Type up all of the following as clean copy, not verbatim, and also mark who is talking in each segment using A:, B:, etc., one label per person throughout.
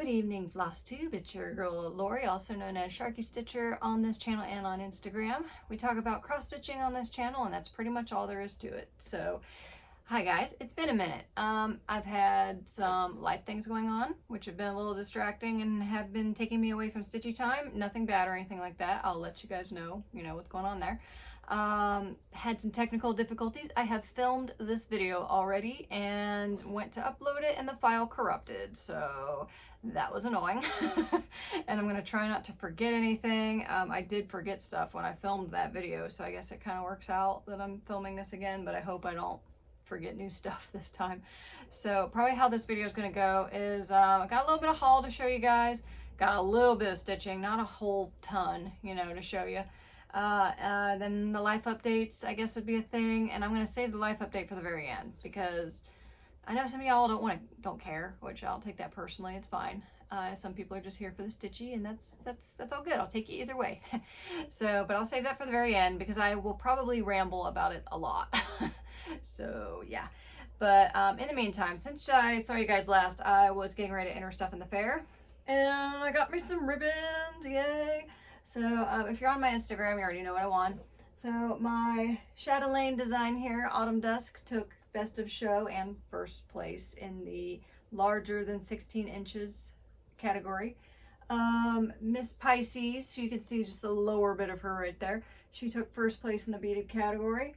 A: Good evening, Flosstube. It's your girl Lori, also known as Sharky Stitcher on this channel and on Instagram. We talk about cross-stitching on this channel, and that's pretty much all there is to it. So, hi guys, it's been a minute. I've had some life things going on, which have been a little distracting and have been taking me away from stitchy time. Nothing bad or anything like that. I'll let you guys know, what's going on there. Had some technical difficulties. I have filmed this video already and went to upload it and the file corrupted, so that was annoying. And I'm going to try not to forget anything. I did forget stuff when I filmed that video, so I guess it kind of works out that I'm filming this again, but I hope I don't forget new stuff this time. So probably how this video is going to go is I got a little bit of haul to show you guys, got a little bit of stitching, not a whole ton, to show you. Then the life updates, I guess, would be a thing, and I'm going to save the life update for the very end because I know some of y'all don't care, which I'll take that personally. It's fine. Some people are just here for the stitchy, and that's all good. I'll take you either way. But I'll save that for the very end because I will probably ramble about it a lot. So yeah. But in the meantime, since I saw you guys last, I was getting ready to enter stuff in the fair, and I got me some ribbons. Yay! So if you're on my Instagram, you already know what I won. So my Chatelaine design here, Autumn Dusk, took Best of Show and first place in the larger than 16 inches category. Miss Pisces, so you can see just the lower bit of her right there. She took first place in the beaded category.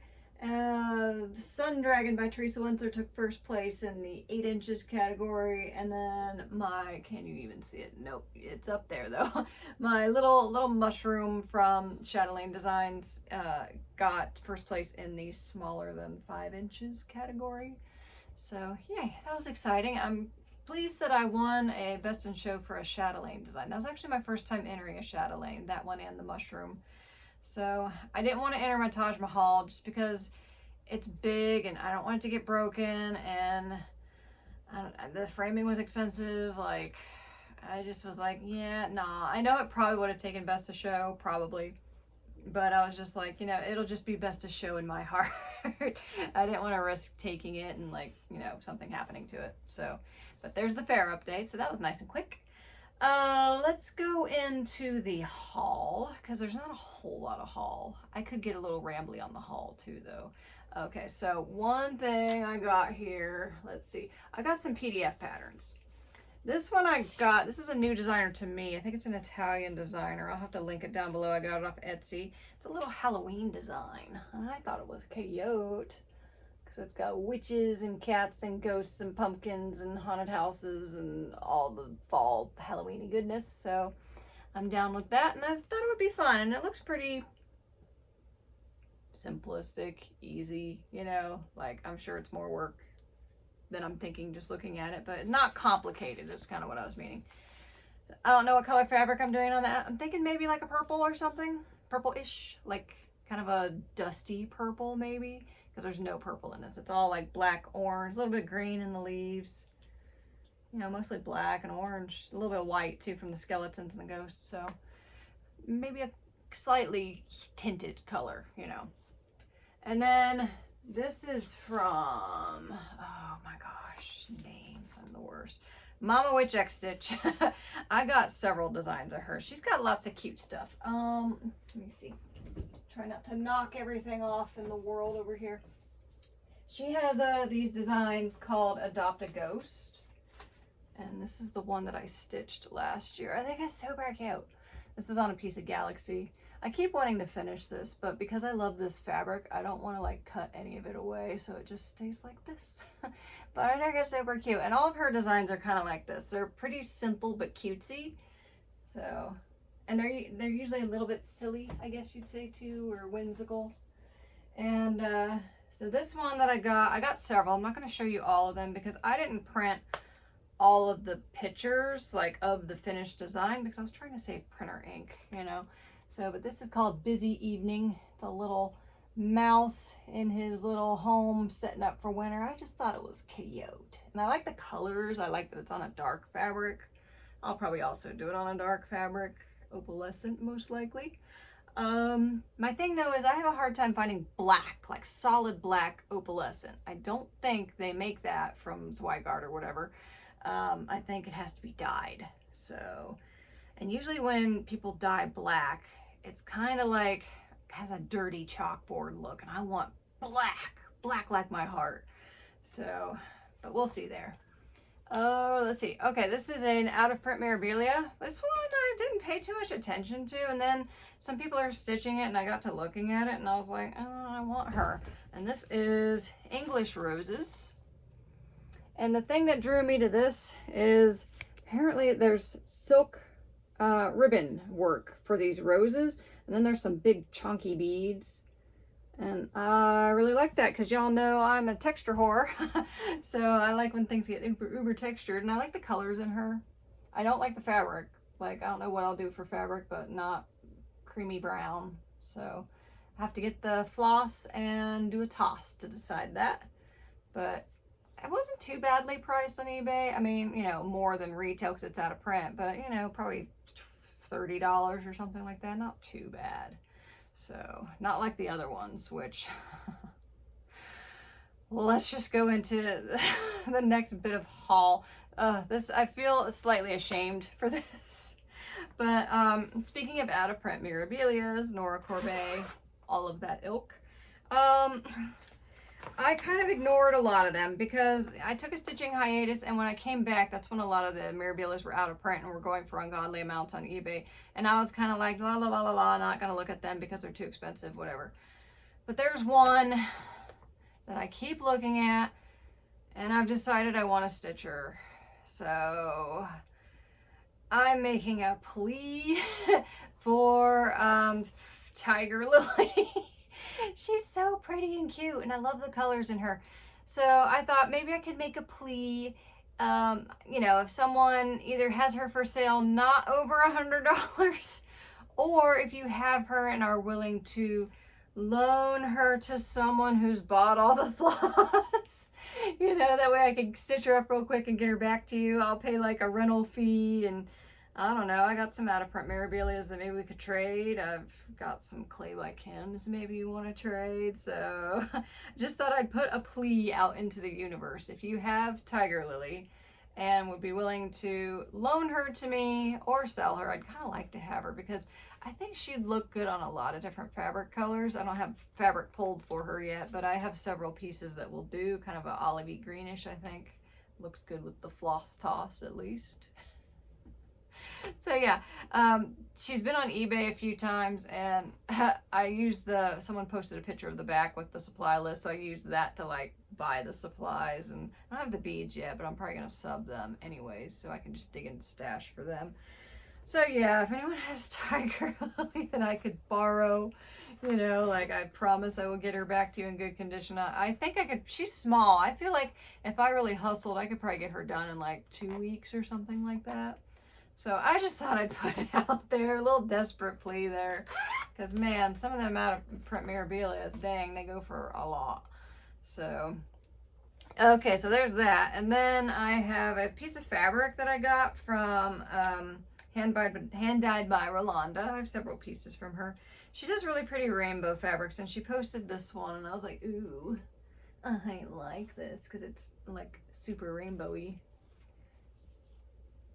A: Sun Dragon by Teresa Windsor took first place in the 8 inches category, and then can you even see it? Nope, it's up there though. My little mushroom from Chatelaine Designs got first place in the smaller than 5 inches category. So yay, that was exciting. I'm pleased that I won a Best in Show for a Chatelaine design. That was actually my first time entering a Chatelaine, that one and the mushroom. So I didn't want to enter my Taj Mahal just because it's big and I don't want it to get broken, and the framing was expensive. Like, I just was like, yeah, nah. I know it probably would have taken Best of Show, probably, but I was just like, it'll just be Best of Show in my heart. I didn't want to risk taking it and something happening to it. So, but there's the fair update. So that was nice and quick. Let's go into the haul, because there's not a whole lot of haul. I could get a little rambly on the haul too, though. Okay, so one thing I got here, let's see. I got some PDF patterns. This one I got, this is a new designer to me. I think it's an Italian designer. I'll have to link it down below. I got it off Etsy. It's a little Halloween design. I thought it was cute. So it's got witches and cats and ghosts and pumpkins and haunted houses and all the fall Halloween-y goodness. So I'm down with that, and I thought it would be fun. And it looks pretty simplistic, easy, I'm sure it's more work than I'm thinking just looking at it, but not complicated is kind of what I was meaning. So I don't know what color fabric I'm doing on that. I'm thinking maybe like a purple or something. Purple-ish, like kind of a dusty purple maybe. Because there's no purple in this. It's all like black, orange, a little bit of green in the leaves. Mostly black and orange. A little bit of white too from the skeletons and the ghosts. So maybe a slightly tinted color, And then this is from, oh my gosh, names, I'm the worst. Mama Witch X Stitch. I got several designs of her. She's got lots of cute stuff. Let me see. Try not to knock everything off in the world over here. She has these designs called Adopt a Ghost. And this is the one that I stitched last year. I think it's super cute. This is on a piece of Galaxy. I keep wanting to finish this, but because I love this fabric, I don't want to cut any of it away, so it just stays like this. But I think it's super cute. And all of her designs are kind of like this. They're pretty simple but cutesy. So... and they're usually a little bit silly, I guess you'd say too, or whimsical. And so this one that I got several. I'm not going to show you all of them because I didn't print all of the pictures of the finished design because I was trying to save printer ink, So, but this is called Busy Evening. It's a little mouse in his little home setting up for winter. I just thought it was cute. And I like the colors. I like that it's on a dark fabric. I'll probably also do it on a dark fabric. Opalescent, most likely. My thing though is I have a hard time finding black, solid black opalescent. I don't think they make that from Zweigart or whatever. I think it has to be dyed. So, and usually when people dye black, it's kind of like, has a dirty chalkboard look, and I want black like my heart. So, but we'll see there. Oh, let's see. Okay, this is an out-of-print Mirabilia. This one I didn't pay too much attention to, and then some people are stitching it, and I got to looking at it, and I was like, oh, I want her. And this is English Roses. And the thing that drew me to this is apparently there's silk ribbon work for these roses, and then there's some big chunky beads. And I really like that because y'all know I'm a texture whore. So I like when things get uber textured, and I like the colors in her. I don't like the fabric. Like, I don't know what I'll do for fabric, but not creamy brown. So I have to get the floss and do a toss to decide that. But it wasn't too badly priced on eBay. I mean, you know, more than retail because it's out of print, but you know, probably $30 or something like that. Not too bad. So, not like the other ones, which, well, let's just go into the next bit of haul. I feel slightly ashamed for this. But, speaking of out-of-print Mirabilias, Nora Corbett, all of that ilk, I kind of ignored a lot of them because I took a stitching hiatus, and when I came back, that's when a lot of the Mirabilias were out of print and were going for ungodly amounts on eBay. And I was kind of like, la la la la la, not going to look at them because they're too expensive, whatever. But there's one that I keep looking at, and I've decided I want to stitch her. So I'm making a plea for Tiger Lily. She's so pretty and cute, and I love the colors in her. So I thought maybe I could make a plea. You know, if someone either has her for sale not over $100, or if you have her and are willing to loan her to someone who's bought all the floss, you know, that way I can stitch her up real quick and get her back to you. I'll pay like a rental fee, and I don't know, I got some out of print Mirabilias that maybe we could trade. I've got some Clay by Kim's maybe you want to trade. So just thought I'd put a plea out into the universe. If you have Tiger Lily and would be willing to loan her to me or sell her, I'd kind of like to have her because I think she'd look good on a lot of different fabric colors. I don't have fabric pulled for her yet, but I have several pieces that will do, kind of an olivey greenish, I think. Looks good with the floss toss at least. So yeah, she's been on eBay a few times, and I used someone posted a picture of the back with the supply list, so I used that to like buy the supplies, and I don't have the beads yet, but I'm probably going to sub them anyways, so I can just dig into stash for them. So yeah, if anyone has Tiger Lily that I could borrow, you know, like I promise I will get her back to you in good condition. I think I could, she's small. I feel like if I really hustled, I could probably get her done in like 2 weeks or something like that. So I just thought I'd put it out there, a little desperate plea there, because man, some of them out of print Mirabilias, dang, they go for a lot. So, okay, so there's that. And then I have a piece of fabric that I got from Hand Dyed by Rolanda. I have several pieces from her. She does really pretty rainbow fabrics, and she posted this one, and I was like, ooh, I like this, because it's like super rainbowy.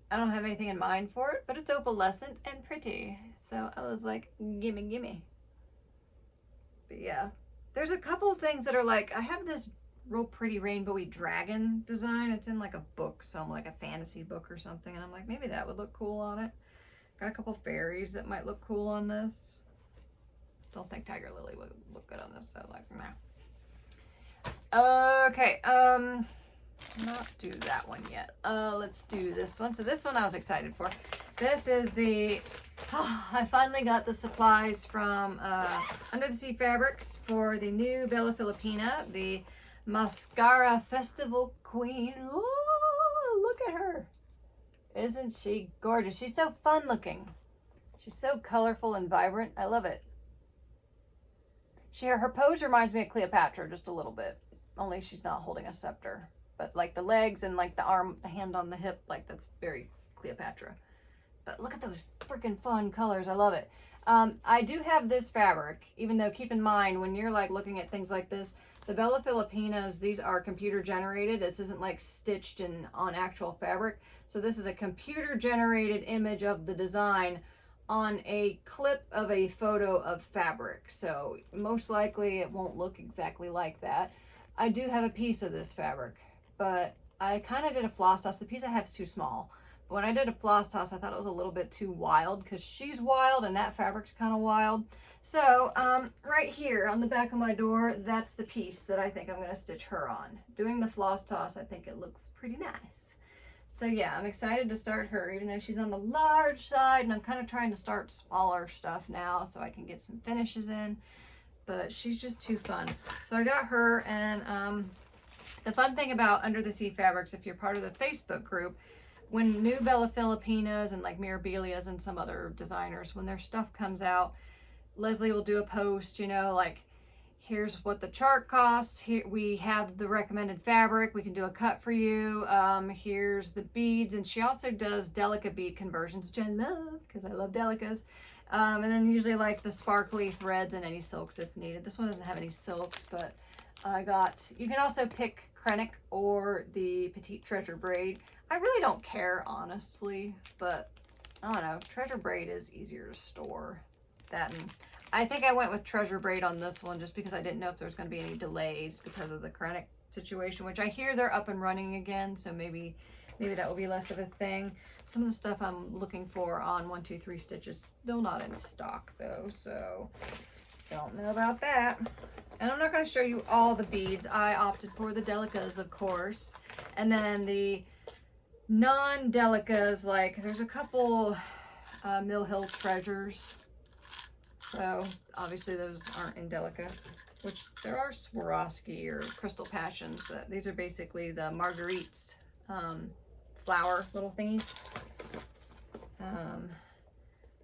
A: I don't have anything in mind for it, but it's opalescent and pretty. So I was like, gimme, gimme. But yeah, there's a couple of things that are like, I have this real pretty rainbowy dragon design. It's in like a book, some like a fantasy book or something. And I'm like, maybe that would look cool on it. Got a couple fairies that might look cool on this. Don't think Tiger Lily would look good on this, so like, nah. Okay, not do that one yet. Let's do this one. So this one I was excited for. This is I finally got the supplies from Under the Sea Fabrics for the new Bella Filipina, the Mascara Festival Queen. Ooh, look at her. Isn't she gorgeous? She's so fun looking. She's so colorful and vibrant. I love it. Her pose reminds me of Cleopatra just a little bit. Only she's not holding a scepter. But like the legs and like the arm, the hand on the hip, like that's very Cleopatra. But look at those freaking fun colors. I love it. I do have this fabric, even though keep in mind when you're like looking at things like this, The Bella Filipinas, these are computer generated. This isn't like stitched on actual fabric. So this is a computer generated image of the design on a clip of a photo of fabric. So most likely it won't look exactly like that. I do have a piece of this fabric, but I kind of did a floss toss. The piece I have is too small. But when I did a floss toss, I thought it was a little bit too wild because she's wild and that fabric's kind of wild. So right here on the back of my door, that's the piece that I think I'm going to stitch her on. Doing the floss toss, I think it looks pretty nice. So yeah, I'm excited to start her, even though she's on the large side, and I'm kind of trying to start smaller stuff now so I can get some finishes in, but she's just too fun. So I got her, and the fun thing about Under the Sea Fabrics, if you're part of the Facebook group, when new Bella Filipinas and like Mirabilias and some other designers, when their stuff comes out, Leslie will do a post, you know, like, here's what the chart costs. Here we have the recommended fabric. We can do a cut for you. Here's the beads. And she also does delica bead conversions, which I love because I love delicas. And then usually like the sparkly threads and any silks if needed. This one doesn't have any silks, but you can also pick Krennic or the Petite Treasure braid. I really don't care, honestly, but I don't know. Treasure braid is easier to store. That, and I think I went with Treasure braid on this one just because I didn't know if there was going to be any delays because of the Krennic situation, which I hear they're up and running again, so maybe that will be less of a thing. Some of the stuff I'm looking for on 123 Stitch is still not in stock though, so don't know about that. And I'm not going to show you all the beads. I opted for the delicas, of course, and then the non-delicas, like there's a couple Mill Hill Treasures. So obviously those aren't in delica, which there are Swarovski or Crystal Passions. These are basically the Marguerite's flower little thingies.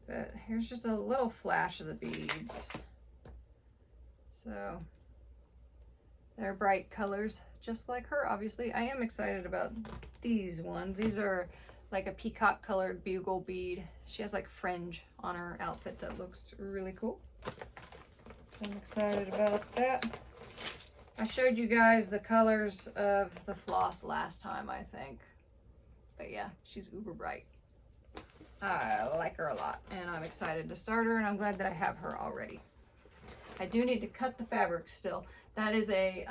A: But here's just a little flash of the beads. So they're bright colors, just like her. Obviously, I am excited about these ones. These are like a peacock colored bugle bead. She has like fringe on her outfit that looks really cool. So I'm excited about that. I showed you guys the colors of the floss last time, I think. But yeah, she's uber bright. I like her a lot, and I'm excited to start her, and I'm glad that I have her already. I do need to cut the fabric still. That is a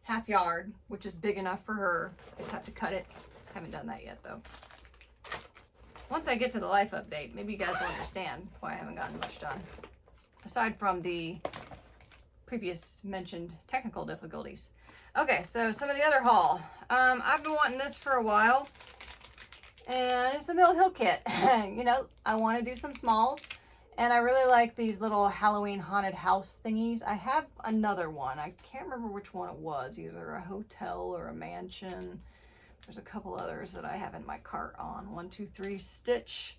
A: half yard, which is big enough for her. I just have to cut it. Haven't done that yet though. Once I get to the life update, maybe you guys will understand why I haven't gotten much done. Aside from the previous mentioned technical difficulties. Okay, so some of the other haul. I've been wanting this for a while. And it's a Mill Hill kit. You know, I want to do some smalls. And I really like these little Halloween haunted house thingies. I have another one. I can't remember which one it was. Either a hotel or a mansion. There's a couple others that I have in my cart on 123 Stitch.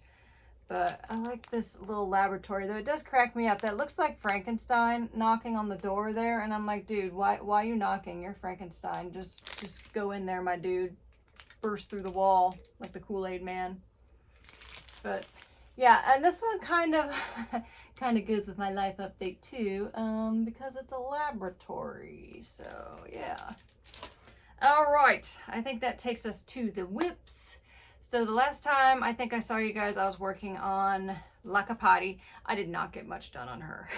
A: But I like this little laboratory, though it does crack me up. That looks like Frankenstein knocking on the door there. And I'm like, dude, why are you knocking? You're Frankenstein. Just go in there, my dude. Burst through the wall like the Kool-Aid man. But yeah, and this one kind of goes with my life update too, because it's a laboratory. So yeah. All right, I think that takes us to the whips. So the last time I think I saw you guys, I was working on Laati. I did not get much done on her.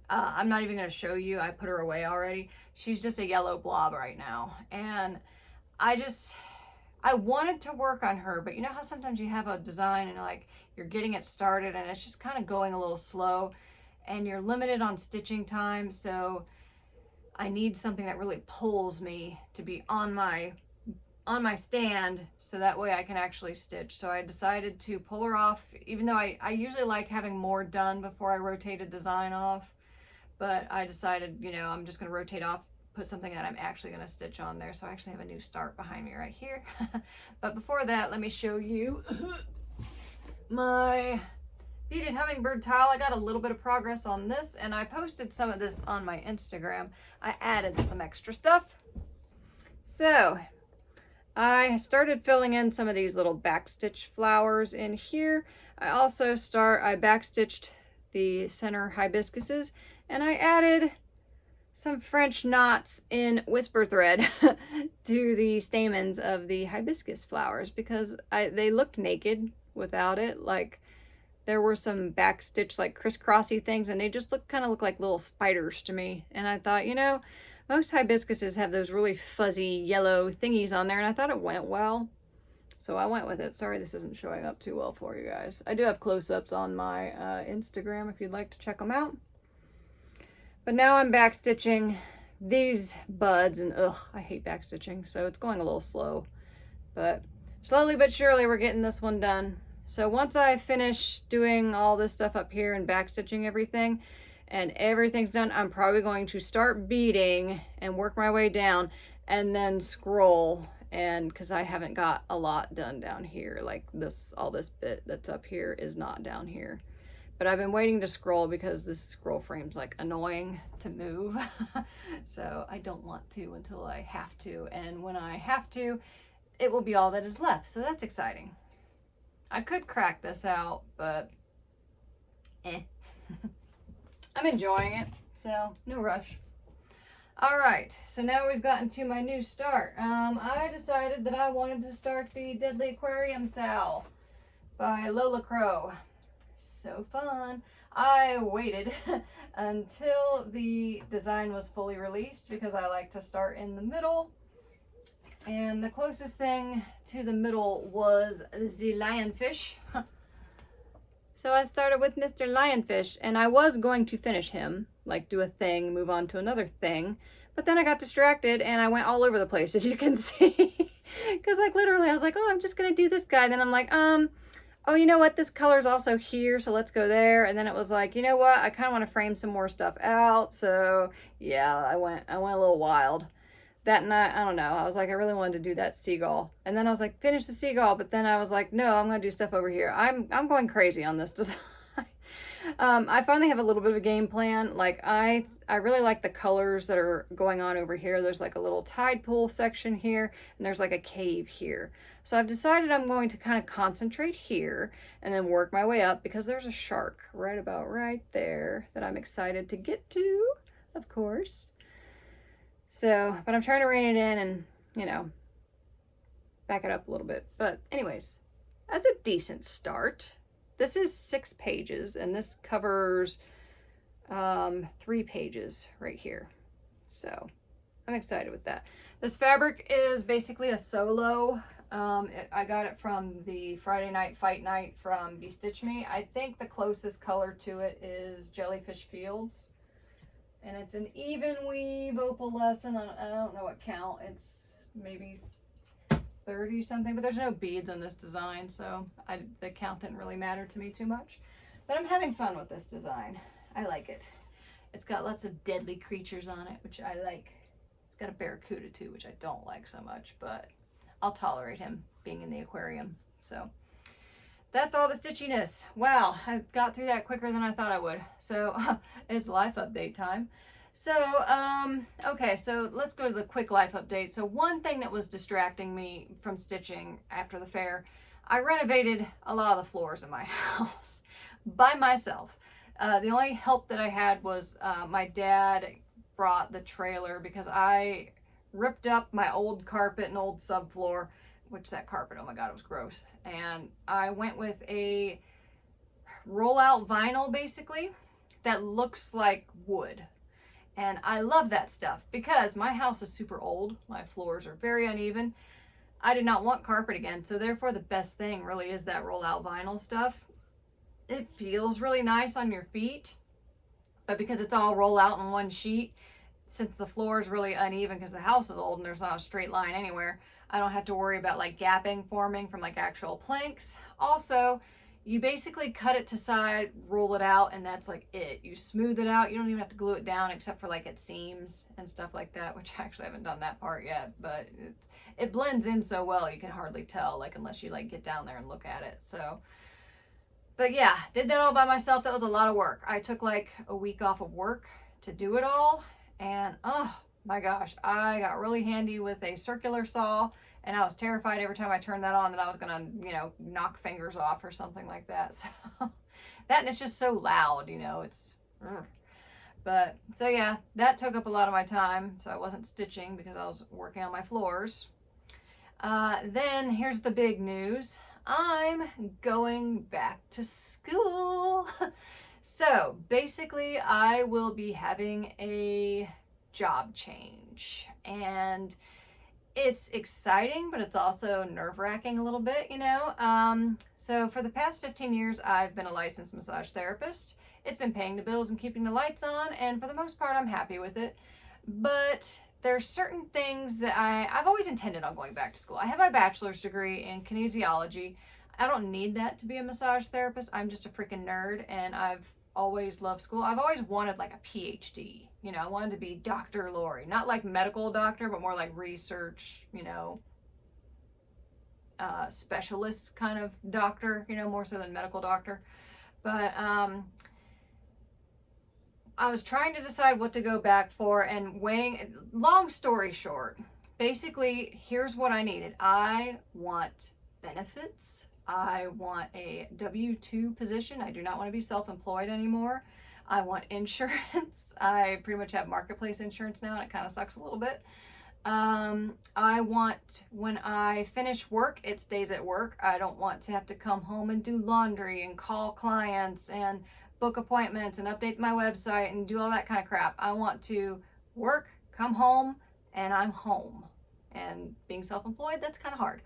A: I'm not even going to show you. I put her away already. She's just a yellow blob right now. And I wanted to work on her, but you know how sometimes you have a design and like you're getting it started and it's just kind of going a little slow and you're limited on stitching time. So I need something that really pulls me to be on my stand so that way I can actually stitch. So I decided to pull her off, even though I usually like having more done before I rotate a design off. But I decided, you know, I'm just going to rotate off, put something that I'm actually going to stitch on there. So I actually have a new start behind me right here. But before that, let me show you my beaded hummingbird tile. I got a little bit of progress on this and I posted some of this on my Instagram. I added some extra stuff. So I started filling in some of these little backstitch flowers in here. I backstitched the center hibiscuses and I added some French knots in whisper thread to the stamens of the hibiscus flowers because they looked naked without it. Like there were some backstitch like crisscrossy things and they just kind of look like little spiders to me. And I thought, you know, most hibiscuses have those really fuzzy yellow thingies on there, and I thought it went well. So I went with it. Sorry this isn't showing up too well for you guys. I do have close-ups on my Instagram if you'd like to check them out. But now I'm backstitching these buds, and ugh, I hate backstitching, so it's going a little slow. But slowly but surely we're getting this one done. So once I finish doing all this stuff up here and backstitching everything, and everything's done, I'm probably going to start beading and work my way down and then scroll. And because I haven't got a lot done down here, like this, all this bit that's up here is not down here. But I've been waiting to scroll because this scroll frame's like annoying to move. So I don't want to until I have to. And when I have to, it will be all that is left. So that's exciting. I could crack this out, but I'm enjoying it. So no rush. All right, so now we've gotten to my new start. I decided that I wanted to start the Deadly Aquarium Sal by Lola Crow. So fun. I waited until the design was fully released because I like to start in the middle. And the closest thing to the middle was the lionfish. So I started with Mr. Lionfish, and I was going to finish him, like do a thing, move on to another thing. But then I got distracted and I went all over the place, as you can see. Because like literally I was like, oh, I'm just going to do this guy. And then I'm like, oh, you know what? This color's also here, so let's go there. And then it was like, you know what? I kind of want to frame some more stuff out. So yeah, I went a little wild. That night, I don't know, I was like, I really wanted to do that seagull. And then I was like, finish the seagull. But then I was like, no, I'm going to do stuff over here. I'm going crazy on this design. I finally have a little bit of a game plan. Like I really like the colors that are going on over here. There's like a little tide pool section here, and there's like a cave here. So I've decided I'm going to kind of concentrate here and then work my way up because there's a shark right about right there that I'm excited to get to, of course. So, but I'm trying to rein it in and, you know, back it up a little bit. But anyways, that's a decent start. This is 6 pages and this covers 3 pages right here. So I'm excited with that. This fabric is basically a solo. I got it from the Friday Night Fight Night from Bestitch Me. I think the closest color to it is Jellyfish Fields. And it's an even weave opalescent. I don't know what count. It's maybe 30 something, but there's no beads on this design, so the count didn't really matter to me too much. But I'm having fun with this design. I like it. It's got lots of deadly creatures on it, which I like. It's got a barracuda too, which I don't like so much, but I'll tolerate him being in the aquarium. So that's all the stitchiness. Wow, I got through that quicker than I thought I would. So it's life update time. So, okay, so let's go to the quick life update. So one thing that was distracting me from stitching after the fair, I renovated a lot of the floors in my house by myself. The only help that I had was my dad brought the trailer because I ripped up my old carpet and old subfloor, which that carpet, oh my God, it was gross. And I went with a rollout vinyl basically that looks like wood. And I love that stuff because my house is super old. My floors are very uneven. I did not want carpet again. So therefore the best thing really is that rollout vinyl stuff. It feels really nice on your feet, but because it's all roll out in one sheet, since the floor is really uneven because the house is old and there's not a straight line anywhere, I don't have to worry about like gapping forming from like actual planks. Also, you basically cut it to side, roll it out, and that's like it. You smooth it out. You don't even have to glue it down except for like at seams and stuff like that, which I actually haven't done that part yet, but it blends in so well you can hardly tell, like unless you like get down there and look at it. So, but yeah, did that all by myself. That was a lot of work. I took like a week off of work to do it all, and oh my gosh, I got really handy with a circular saw, and I was terrified every time I turned that on that I was gonna, you know, knock fingers off or something like that. So that, and it's just so loud, you know, it's, But so yeah, that took up a lot of my time. So I wasn't stitching because I was working on my floors. Then here's the big news. I'm going back to school. So basically I will be having a job change, and it's exciting, but it's also nerve-wracking a little bit, you know. So for the past 15 years, I've been a licensed massage therapist. It's been paying the bills and keeping the lights on, and for the most part, I'm happy with it. But there's certain things that I've always intended on going back to school. I have my bachelor's degree in kinesiology. I don't need that to be a massage therapist. I'm just a freaking nerd, and I've always loved school. I've always wanted like a PhD. You know, I wanted to be Dr. Lori, not like medical doctor, but more like research, you know, specialist kind of doctor, you know, more so than medical doctor. But I was trying to decide what to go back for, and weighing, long story short, basically, here's what I needed. I want benefits. I want a W-2 position. I do not want to be self-employed anymore. I want insurance. I pretty much have marketplace insurance now, and it kind of sucks a little bit. I want, when I finish work, it stays at work. I don't want to have to come home and do laundry and call clients and book appointments and update my website and do all that kind of crap. I want to work, come home, and I'm home. And being self-employed, that's kind of hard.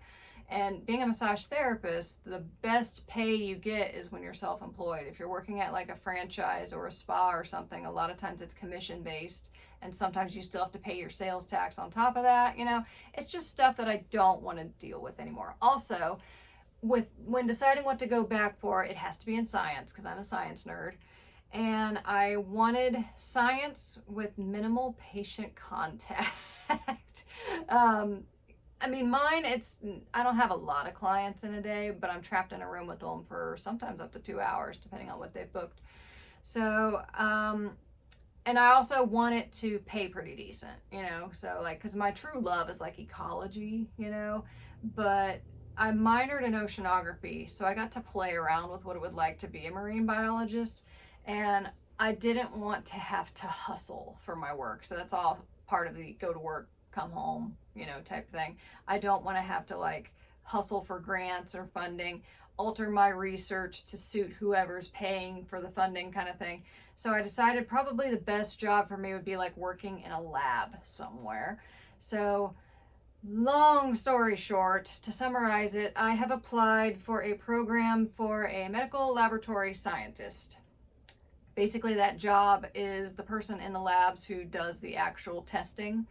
A: And being a massage therapist, the best pay you get is when you're self-employed. If you're working at like a franchise or a spa or something, a lot of times it's commission based, and sometimes you still have to pay your sales tax on top of that. You know, it's just stuff that I don't want to deal with anymore. Also, when deciding what to go back for, it has to be in science because I'm a science nerd, and I wanted science with minimal patient contact. I mean, mine, I don't have a lot of clients in a day, but I'm trapped in a room with them for sometimes up to 2 hours, depending on what they've booked. So, and I also want it to pay pretty decent, you know, so like, because my true love is like ecology, you know, but I minored in oceanography, so I got to play around with what it would like to be a marine biologist, and I didn't want to have to hustle for my work. So that's all part of the go to work, come home, you know, type thing. I don't want to have to like hustle for grants or funding, alter my research to suit whoever's paying for the funding kind of thing. So I decided probably the best job for me would be like working in a lab somewhere. So long story short, to summarize it, I have applied for a program for a medical laboratory scientist. Basically, that job is the person in the labs who does the actual testing.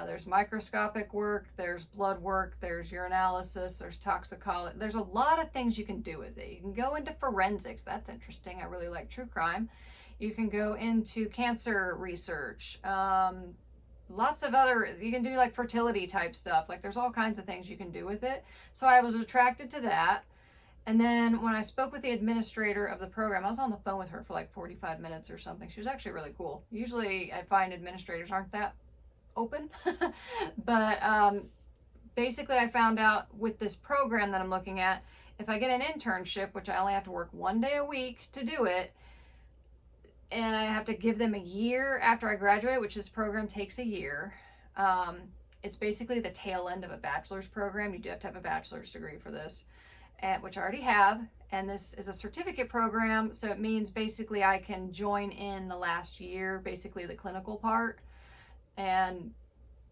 A: There's microscopic work, there's blood work, there's urinalysis, there's toxicology. There's a lot of things you can do with it. You can go into forensics. That's interesting. I really like true crime. You can go into cancer research. Lots of other, you can do like fertility type stuff. Like there's all kinds of things you can do with it. So I was attracted to that. And then when I spoke with the administrator of the program, I was on the phone with her for like 45 minutes or something. She was actually really cool. Usually I find administrators aren't that open. But basically I found out with this program that I'm looking at, if I get an internship, which I only have to work 1 day a week to do it, and I have to give them a year after I graduate, which this program takes a year. It's basically the tail end of a bachelor's program. You do have to have a bachelor's degree for this, which I already have. And this is a certificate program, so it means basically I can join in the last year, basically the clinical part, and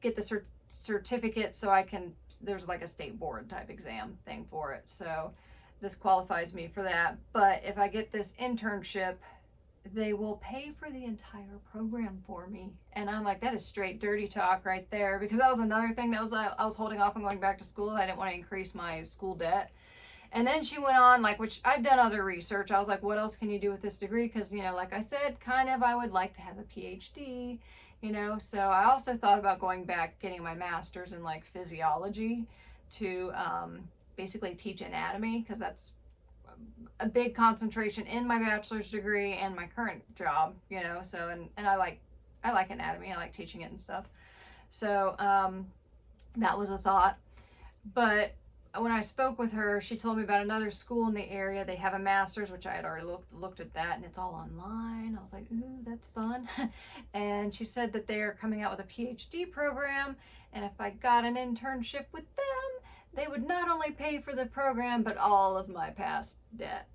A: get the certificate so I can, there's like a state board type exam thing for it. So this qualifies me for that. But if I get this internship, they will pay for the entire program for me. And I'm like, that is straight dirty talk right there, because that was another thing that was I was holding off on going back to school. I didn't want to increase my school debt. And then she went on, like, which I've done other research. I was like, what else can you do with this degree? Because, you know, like I said, kind of I would like to have a PhD, you know. So I also thought about going back, getting my master's in like physiology to basically teach anatomy, because that's a big concentration in my bachelor's degree and my current job, you know. So and I like anatomy. I like teaching it and stuff. So that was a thought. But when I spoke with her, she told me about another school in the area. They have a master's, which I had already looked at that, and it's all online. I was like, ooh, that's fun. And she said that they're coming out with a PhD program, and if I got an internship with them, they would not only pay for the program, but all of my past debt.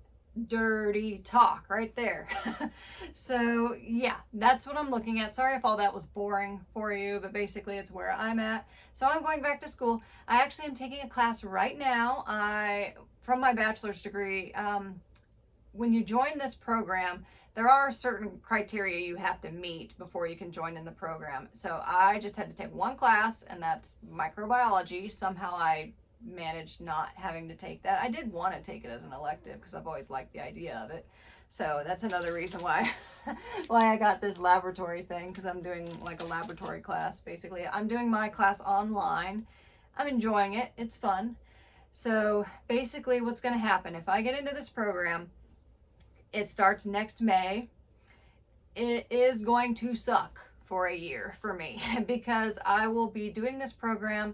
A: Dirty talk right there. So yeah, that's what I'm looking at. Sorry if all that was boring for you, but basically it's where I'm at. So I'm going back to school. I actually am taking a class right now. From my bachelor's degree, when you join this program, there are certain criteria you have to meet before you can join in the program. So I just had to take one class, and that's microbiology. Somehow I managed not having to take that. I did want to take it as an elective because I've always liked the idea of it. So that's another reason why why I got this laboratory thing, because I'm doing like a laboratory class. Basically, I'm doing my class online. I'm enjoying it. It's fun. So basically what's going to happen if I get into this program, it starts next May. It is going to suck for a year for me because I will be doing this program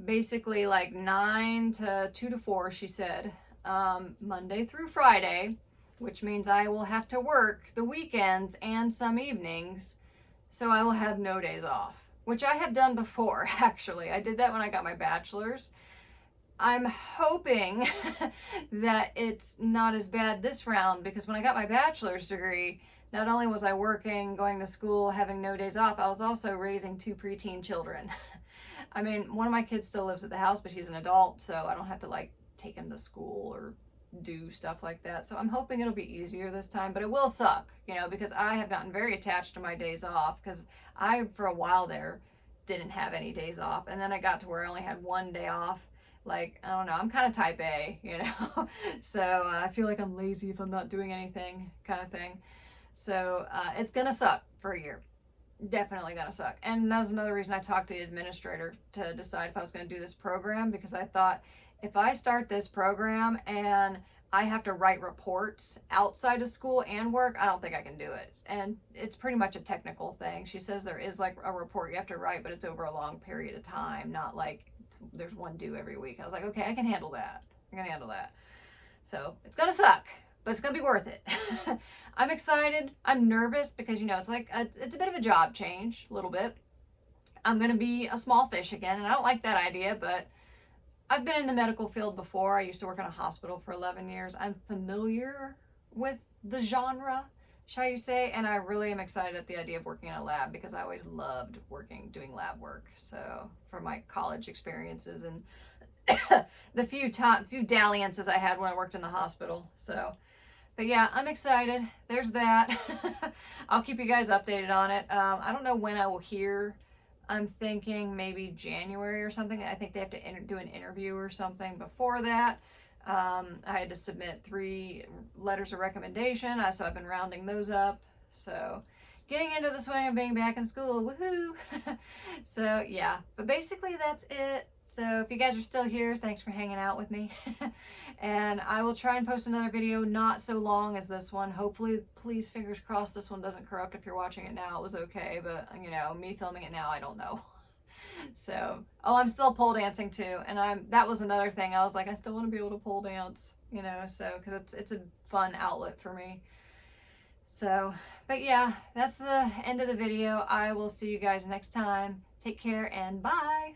A: basically like 9 to 2 to 4, she said, Monday through Friday, which means I will have to work the weekends and some evenings, so I will have no days off, which I have done before. Actually, I did that when I got my bachelor's. I'm hoping that it's not as bad this round, because when I got my bachelor's degree, not only was I working, going to school, having no days off, I was also raising 2 preteen children. I mean, one of my kids still lives at the house, but he's an adult, so I don't have to like take him to school or do stuff like that. So I'm hoping it'll be easier this time, but it will suck, you know, because I have gotten very attached to my days off, because I, for a while there, didn't have any days off. And then I got to where I only had 1 day off. Like, I don't know, I'm kind of type A, you know, so I feel like I'm lazy if I'm not doing anything, kind of thing. So it's gonna suck for a year. Definitely gonna suck. And that was another reason I talked to the administrator to decide if I was gonna do this program, because I thought if I start this program and I have to write reports outside of school and work, I don't think I can do it. And it's pretty much a technical thing. She says there is like a report you have to write, but it's over a long period of time, not like there's one due every week. I was like, okay, I can handle that. I can handle that. So it's gonna suck, but it's gonna be worth it. I'm excited. I'm nervous because, you know, it's like it's a bit of a job change, a little bit. I'm gonna be a small fish again, and I don't like that idea, but I've been in the medical field before. I used to work in a hospital for 11 years. I'm familiar with the genre, shall you say, and I really am excited at the idea of working in a lab, because I always loved doing lab work. So from my college experiences and the few dalliances I had when I worked in the hospital. So, but yeah, I'm excited. There's that. I'll keep you guys updated on it. I don't know when I will hear. I'm thinking maybe January or something. I think they have to do an interview or something before that. I had to submit 3 letters of recommendation, so I've been rounding those up. So getting into the swing of being back in school, woohoo! So yeah, but basically that's it. So if you guys are still here, thanks for hanging out with me. And I will try and post another video not so long as this one. Hopefully, please, fingers crossed, this one doesn't corrupt. If you're watching it now, it was okay, but you know, me filming it now, I don't know. So, oh, I'm still pole dancing too, and that was another thing. I was like, I still want to be able to pole dance, you know, so, because it's a fun outlet for me. So, but yeah, that's the end of the video. I will see you guys next time. Take care and bye.